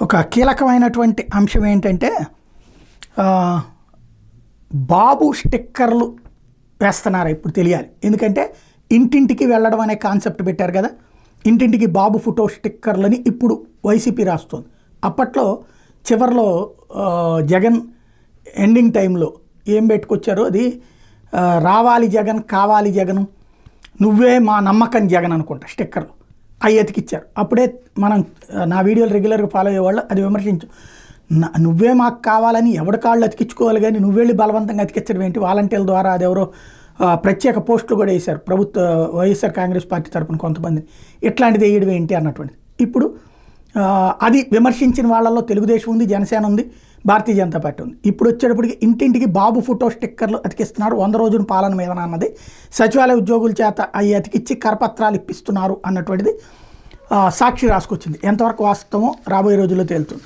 ఒక కీలకమైనటువంటి అంశం ఏంటంటే బాబు స్టిక్కర్లు వేస్తున్నారు ఇప్పుడు తెలియాలి. ఎందుకంటే ఇంటింటికి వెళ్ళడం అనే కాన్సెప్ట్ పెట్టారు కదా, ఇంటింటికి బాబు ఫోటో స్టిక్కర్లని ఇప్పుడు వైసీపీ రాస్తుంది. అప్పట్లో చివరిలో జగన్ ఎండింగ్ టైంలో ఏం పెట్టుకొచ్చారో అది రావాలి జగన్, కావాలి జగను, నువ్వే మా నమ్మకం జగన్ అనుకుంటా స్టిక్కర్లు అవి ఎతికిచ్చారు. అప్పుడే మనం నా వీడియోలు రెగ్యులర్గా ఫాలో అయ్యేవాళ్ళు అది విమర్శించు, నువ్వే మాకు కావాలని ఎవరి కాళ్ళు అతికించుకోవాలి కానీ నువ్వెళ్ళి బలవంతంగా అతికించడం ఏంటి, వాలంటీర్ల ద్వారా అదెవరో ప్రత్యేక పోస్టులు కూడా వేశారు ప్రభుత్వ వైఎస్ఆర్ కాంగ్రెస్ పార్టీ తరఫున కొంతమంది, ఇట్లాంటిది వేయడం ఏంటి అన్నటువంటిది. ఇప్పుడు అది విమర్శించిన వాళ్ళల్లో తెలుగుదేశం ఉంది, జనసేన ఉంది, భారతీయ జనతా పార్టీ ఉంది. ఇప్పుడు వచ్చేటప్పటికి ఇంటింటికి బాబు ఫోటో స్టిక్కర్లు అతికిస్తున్నారు, 100 రోజుల పాలన మీద అన్నది, సచివాలయ ఉద్యోగుల చేత అవి అతికిచ్చి కరపత్రాలు ఇప్పిస్తున్నారు అన్నటువంటిది సాక్షి రాసుకొచ్చింది. ఎంతవరకు వాస్తవమో రాబోయే రోజుల్లో తేలుతుంది.